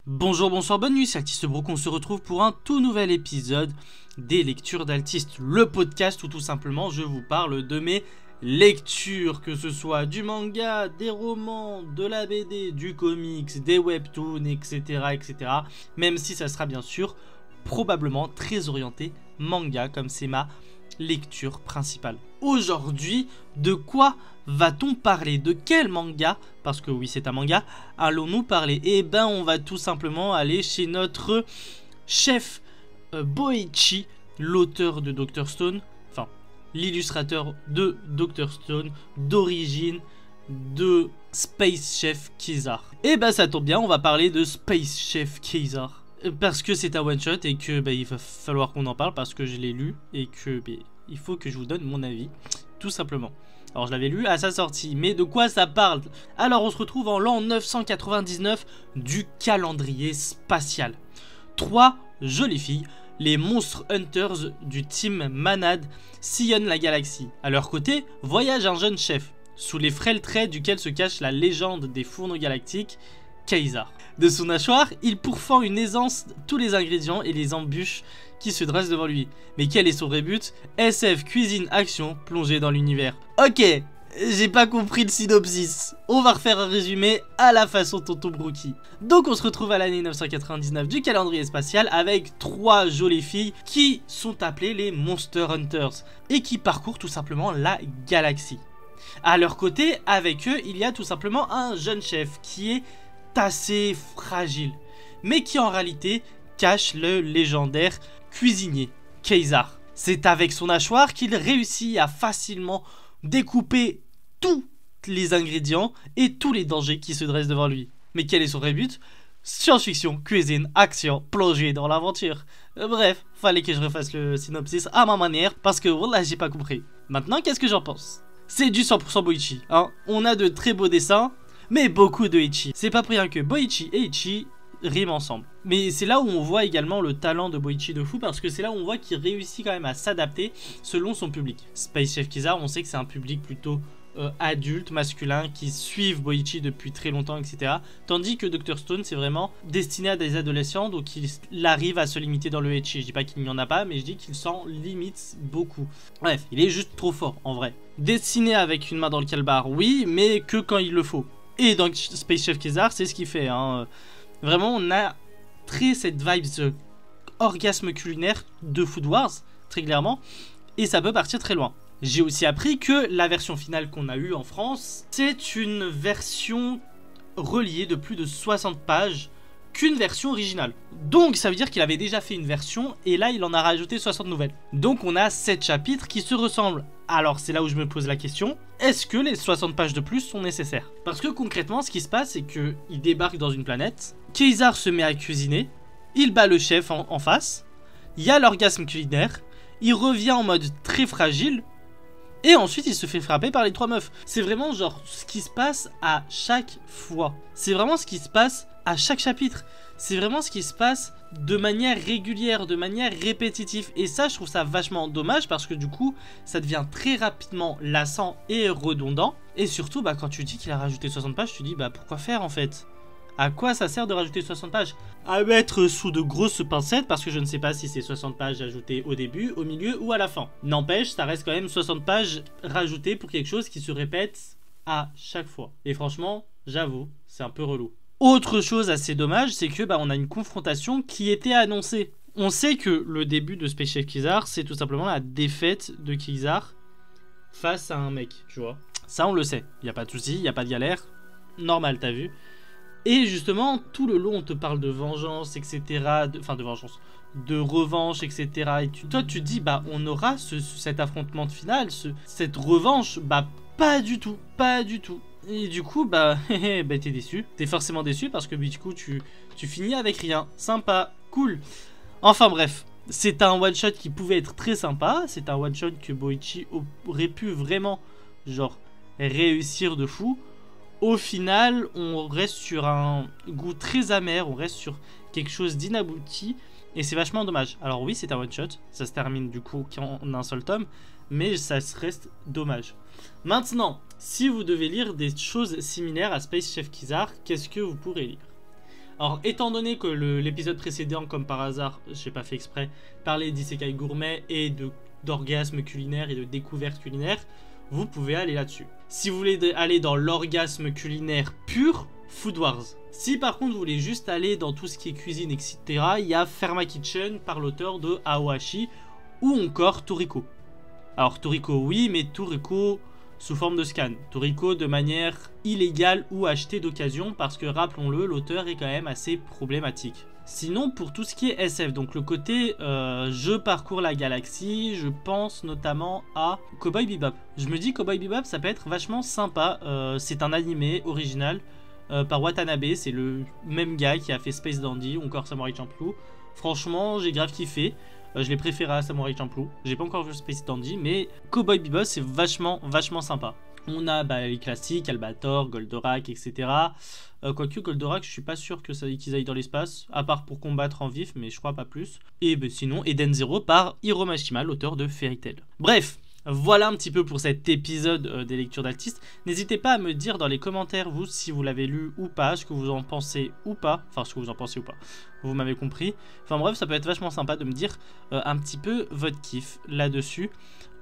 Bonjour, bonsoir, bonne nuit, c'est Altiste Brook, on se retrouve pour un tout nouvel épisode des lectures d'Altiste, le podcast où tout simplement je vous parle de mes lectures, que ce soit du manga, des romans, de la BD, du comics, des webtoons, etc. etc. Même si ça sera bien sûr probablement très orienté manga comme c'est ma lecture principale. Aujourd'hui, de quoi va-t-on parler? De quel manga? Parce que oui, c'est un manga. Allons-nous parler? Eh ben, on va tout simplement aller chez notre chef Boichi, l'auteur de Dr. Stone, enfin, l'illustrateur de Dr. Stone, d'origine de Space Chef Kizaar. Eh ben, ça tombe bien, on va parler de Space Chef Kizaar. Parce que c'est un one-shot et que il va falloir qu'on en parle parce que je l'ai lu et que il faut que je vous donne mon avis, tout simplement. Alors je l'avais lu à sa sortie, mais de quoi ça parle? Alors on se retrouve en l'an 999 du calendrier spatial. 3 jolies filles, les Monster Hunters du team Manad, sillonnent la galaxie. À leur côté, voyage un jeune chef, sous les frêles traits duquel se cache la légende des fourneaux galactiques, Kizaar. De son hachoir, il pourfend une aisance tous les ingrédients et les embûches qui se dressent devant lui. Mais quel est son vrai but? SF, cuisine, action, plongée dans l'univers. Ok, j'ai pas compris le synopsis. On va refaire un résumé à la façon Tonton Brookie. Donc on se retrouve à l'année 999 du calendrier spatial avec 3 jolies filles qui sont appelées les Monster Hunters et qui parcourent tout simplement la galaxie. À leur côté, avec eux, il y a tout simplement un jeune chef qui est assez fragile, mais qui en réalité cache le légendaire cuisinier Kizaar. C'est avec son hachoir qu'il réussit à facilement découper tous les ingrédients et tous les dangers qui se dressent devant lui. Mais quel est son vrai but? Science-fiction, cuisine, action, plonger dans l'aventure. Bref, fallait que je refasse le synopsis à ma manière parce que voilà, j'ai pas compris. Maintenant, qu'est-ce que j'en pense? C'est du 100% Boichi, hein. On a de très beaux dessins, mais beaucoup de Ichi. C'est pas pour rien que Boichi et Ichi riment ensemble. Mais c'est là où on voit également le talent de Boichi de fou, parce que c'est là où on voit qu'il réussit quand même à s'adapter selon son public. Space Chef Kizaar, on sait que c'est un public plutôt adulte, masculin, qui suivent Boichi depuis très longtemps, etc. Tandis que Dr. Stone, c'est vraiment destiné à des adolescents, donc il arrive à se limiter dans le ecchi. Je dis pas qu'il n'y en a pas, mais je dis qu'il s'en limite beaucoup. Bref, il est juste trop fort, en vrai. Dessiné avec une main dans le calbar, oui, mais que quand il le faut. Et dans Space Chef Kizaar, c'est ce qu'il fait, hein. Vraiment, on a très cette vibe orgasme culinaire de Food Wars, très clairement, et ça peut partir très loin. J'ai aussi appris que la version finale qu'on a eue en France, c'est une version reliée de plus de 60 pages qu'une version originale. Donc ça veut dire qu'il avait déjà fait une version et là il en a rajouté 60 nouvelles. Donc on a 7 chapitres qui se ressemblent. Alors c'est là où je me pose la question, est-ce que les 60 pages de plus sont nécessaires? Parce que concrètement ce qui se passe c'est qu'il débarque dans une planète, Kizaar se met à cuisiner, il bat le chef en face, il y a l'orgasme culinaire, il revient en mode très fragile, et ensuite il se fait frapper par les 3 meufs. C'est vraiment genre ce qui se passe à chaque fois. C'est vraiment ce qui se passe à chaque chapitre. C'est vraiment ce qui se passe de manière régulière, de manière répétitive. Et ça, je trouve ça vachement dommage parce que du coup, ça devient très rapidement lassant et redondant. Et surtout, quand tu dis qu'il a rajouté 60 pages, tu dis pourquoi faire en fait? À quoi ça sert de rajouter 60 pages? À mettre sous de grosses pincettes parce que je ne sais pas si c'est 60 pages ajoutées au début, au milieu ou à la fin. N'empêche, ça reste quand même 60 pages rajoutées pour quelque chose qui se répète à chaque fois. Et franchement, j'avoue, c'est un peu relou. Autre chose assez dommage, c'est que on a une confrontation qui était annoncée. On sait que le début de Space Chef Kizaar, c'est tout simplement la défaite de Kizaar face à un mec, tu vois. Ça, on le sait. Il n'y a pas de souci, il n'y a pas de galère. Normal, t'as vu. Et justement, tout le long, on te parle de vengeance, etc. Enfin, de vengeance. De revanche, etc. Et toi, tu te dis, on aura cet affrontement de finale, cette revanche. Pas du tout. Pas du tout. Et du coup, t'es déçu. T'es forcément déçu parce que du coup, tu finis avec rien. Sympa, cool. Enfin bref, c'est un one-shot qui pouvait être très sympa. C'est un one-shot que Boichi aurait pu vraiment, genre, réussir de fou. Au final, on reste sur un goût très amer, on reste sur quelque chose d'inabouti, et c'est vachement dommage. Alors oui, c'est un one-shot, ça se termine du coup en un seul tome, mais ça reste dommage. Maintenant, si vous devez lire des choses similaires à Space Chef Kizaar, qu'est-ce que vous pourrez lire? Alors, étant donné que l'épisode précédent, comme par hasard, j'ai pas fait exprès, parlait d'isekai gourmet et d'orgasme culinaire et de découverte culinaire, vous pouvez aller là-dessus. Si vous voulez aller dans l'orgasme culinaire pur, Food Wars. Si par contre vous voulez juste aller dans tout ce qui est cuisine, etc., il y a Ferma Kitchen par l'auteur de Aohashi ou encore Toriko. Alors Toriko oui, mais Toriko sous forme de scan. Toriko de manière illégale ou achetée d'occasion parce que rappelons-le, l'auteur est quand même assez problématique. Sinon pour tout ce qui est SF, donc le côté je parcours la galaxie, je pense notamment à Cowboy Bebop. Je me dis Cowboy Bebop ça peut être vachement sympa, c'est un animé original par Watanabe, c'est le même gars qui a fait Space Dandy ou encore Samurai Champloo. Franchement j'ai grave kiffé. Je l'ai préféré à Samurai Champloo. J'ai pas encore vu Space Dandy, mais Cowboy Bebop c'est vachement sympa. On a les classiques, Albator, Goldorak, etc. Quoique Goldorak, je suis pas sûr qu'ils aillent dans l'espace, à part pour combattre en vif, mais je crois pas plus. Et sinon, Eden Zero par Hiro Mashima, l'auteur de Fairy Tail. Bref, voilà un petit peu pour cet épisode des lectures d'Altiste. N'hésitez pas à me dire dans les commentaires, vous, si vous l'avez lu ou pas, ce que vous en pensez ou pas. Enfin, ce que vous en pensez ou pas. Vous m'avez compris. Enfin bref, ça peut être vachement sympa de me dire un petit peu votre kiff là-dessus.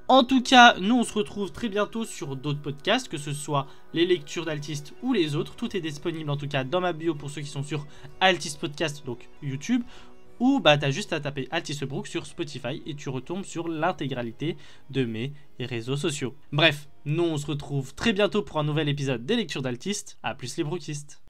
En tout cas, nous on se retrouve très bientôt sur d'autres podcasts, que ce soit les lectures d'Altiste ou les autres. Tout est disponible en tout cas dans ma bio pour ceux qui sont sur Altiste Podcast, donc YouTube. Ou t'as juste à taper Altiste Brook sur Spotify et tu retombes sur l'intégralité de mes réseaux sociaux. Bref, nous on se retrouve très bientôt pour un nouvel épisode des lectures d'Altiste. A plus les brookistes.